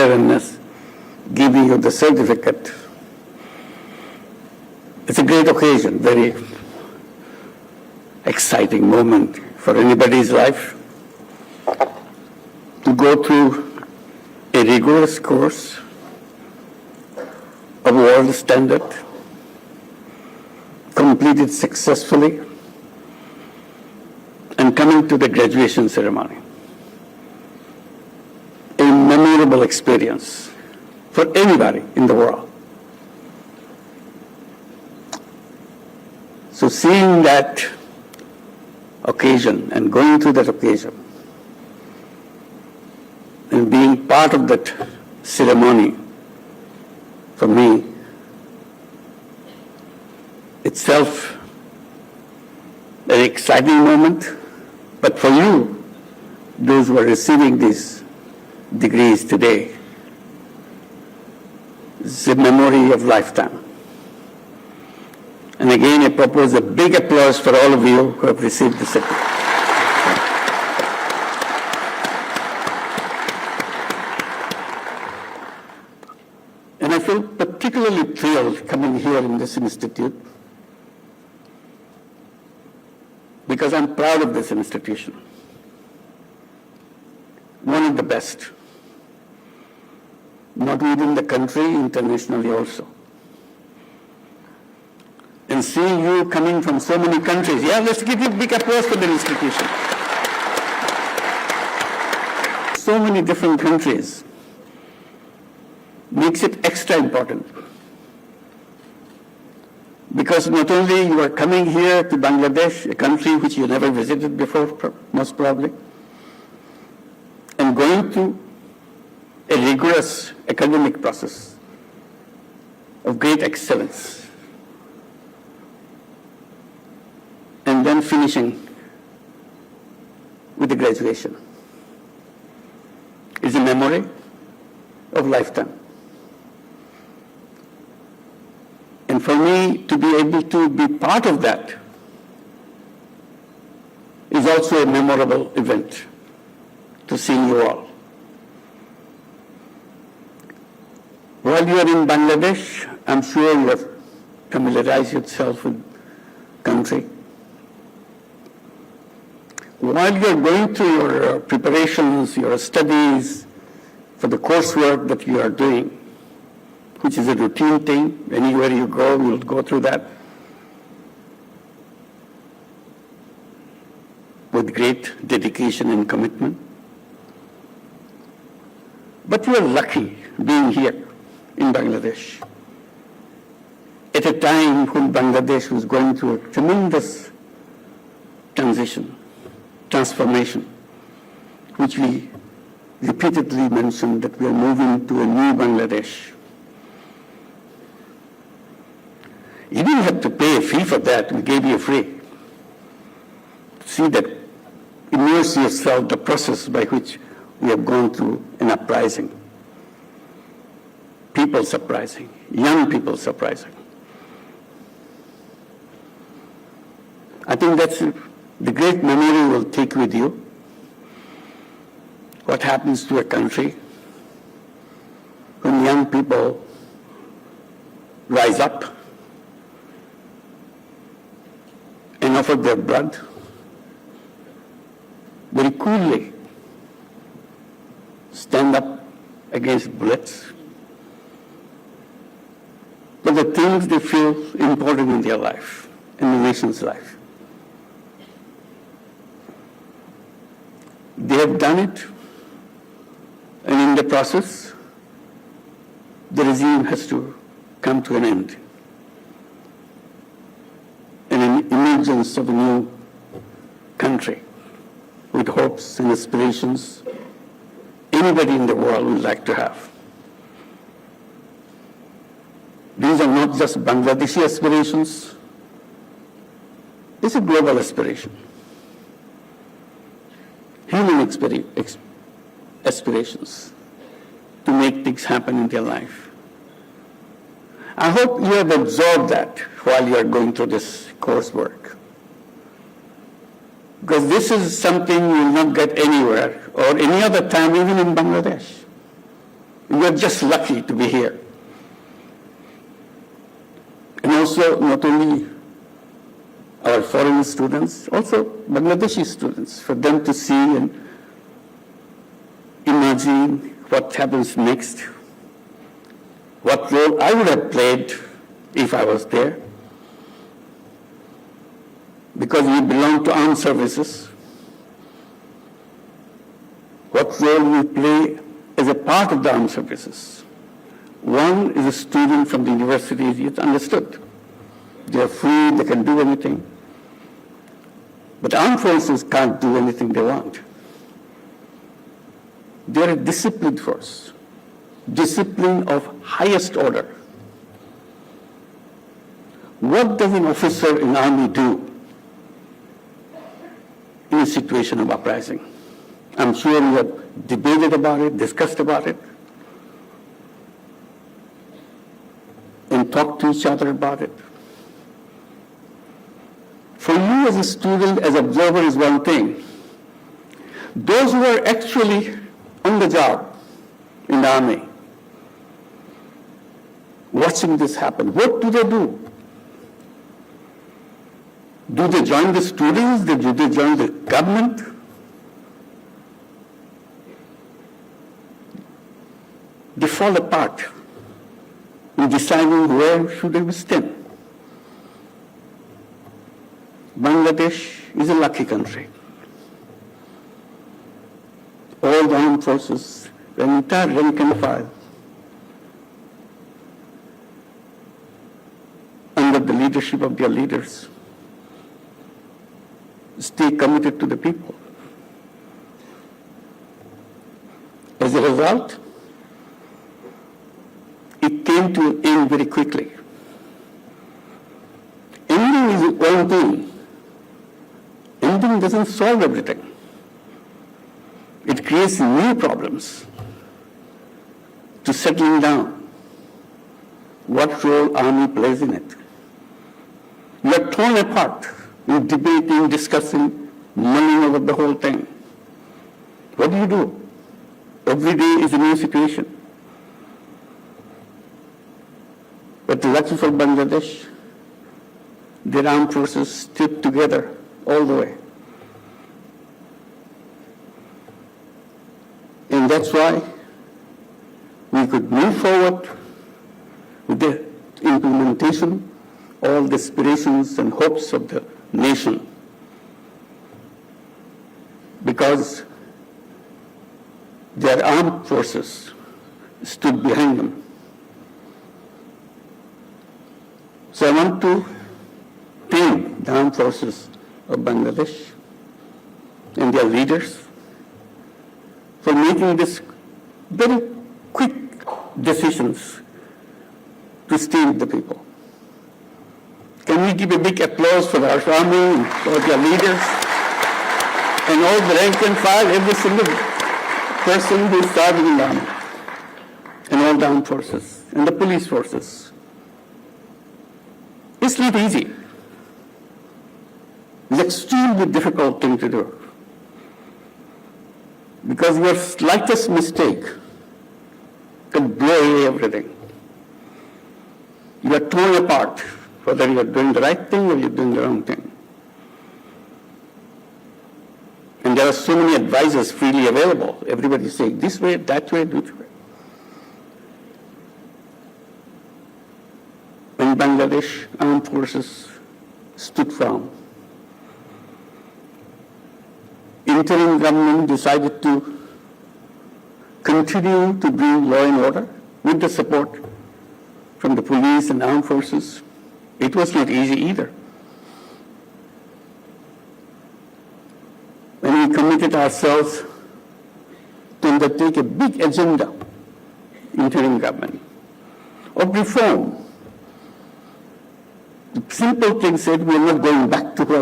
Reverendness giving you the certificate. It's a great occasion, very exciting moment for anybody's life to go through a rigorous course of world standard, complete it successfully, and coming to the graduation ceremony. A memorable experience for anybody in the world. So seeing that occasion and going through that occasion and being part of that ceremony, for me, itself an exciting moment, but for you, those who are receiving these degrees today, it's a memory of lifetime. And again, I propose a big applause for all of you who have received the certificate. And I feel particularly thrilled coming here in this institute because I'm proud of this institution. One of the best, not within the country, internationally also. And seeing you coming from so many countries, yeah, let's give you a big applause for the institution. So many different countries makes it extra important. Because not only you are coming here to Bangladesh, a country which you never visited before, most probably, and going through a rigorous academic process of great excellence, and then finishing with the graduation is a memory of lifetime. And for me to be able to be part of that is also a memorable event to see you all. While you are in Bangladesh, I'm sure you have familiarized yourself with country. While you are going through your preparations, your studies for the coursework that you are doing, which is a routine thing, anywhere you go, you'll go through that with great dedication and commitment. But you are lucky being here in Bangladesh at a time when Bangladesh was going through a tremendous transformation, which we repeatedly mentioned that we are moving to a new Bangladesh. You didn't have to pay a fee for that, we gave you free. See that, immerse yourself the process by which we have gone through an uprising. People's uprising, young people's uprising. I think that's the great memory will take with you. What happens to a country when young people rise up and offer their blood very coolly, stand up against bullets for the things they feel important in their life, in the nation's life. They have done it, and in the process, the regime has to come to an end. An emergence of a new country with hopes and aspirations anybody in the world would like to have. These are not just Bangladeshi aspirations, it's a global aspiration. Human aspirations to make things happen in their life. I hope you have absorbed that while you are going through this coursework. Because this is something you will not get anywhere or any other time, even in Bangladesh. We are just lucky to be here. And also, not only our foreign students, also Bangladeshi students, for them to see and imagine what happens next, what role I would have played if I was there. Because we belong to armed services, what role we play as a part of the armed services. One is a student from the university, it's understood. They are free, they can do anything. But armed forces can't do anything they want. They are a disciplined force, discipline of highest order. What does an officer in the army do in a situation of uprising? I'm sure we have debated about it, discussed about it, and talked to each other about it. For you as a student, as observer is one thing. Those who are actually on the job in the army, watching this happen, what do they do? Do they join the students? Do they join the government? They fall apart in deciding where should they stand. Bangladesh is a lucky country. All the armed forces, the entire rank and file, under the leadership of their leaders, stay committed to the people. As a result, it came to an end very quickly. Ending is one thing. Ending doesn't solve everything. It creates new problems to settling down. What role army plays in it? You are torn apart in debating, discussing, mulling over the whole thing. What do? Every day is a new situation. But lucky for Bangladesh, their armed forces stood together all the way. And that's why we could move forward with the implementation, all the aspirations and hopes of the nation. Because their armed forces stood behind them. So I want to thank the armed forces of Bangladesh and their leaders for making this very quick decisions to stay with the people. Can we give a big applause for our army and for their leaders and all the rank and file, every single person who is serving in the army, and all the armed forces and the police forces. It's not easy. It's an extremely difficult thing to do. Because your slightest mistake can blow away everything. You are torn apart, whether you are doing the right thing or you are doing the wrong thing. And there are so many advisors freely available. Everybody is saying this way, that way, that way. When Bangladesh armed forces stood firm, interim government decided to continue to bring law and order with the support from the police and armed forces. It was not easy either. And we committed ourselves to undertake a big agenda, interim government, of reform. The simple thing said, we are not going back to where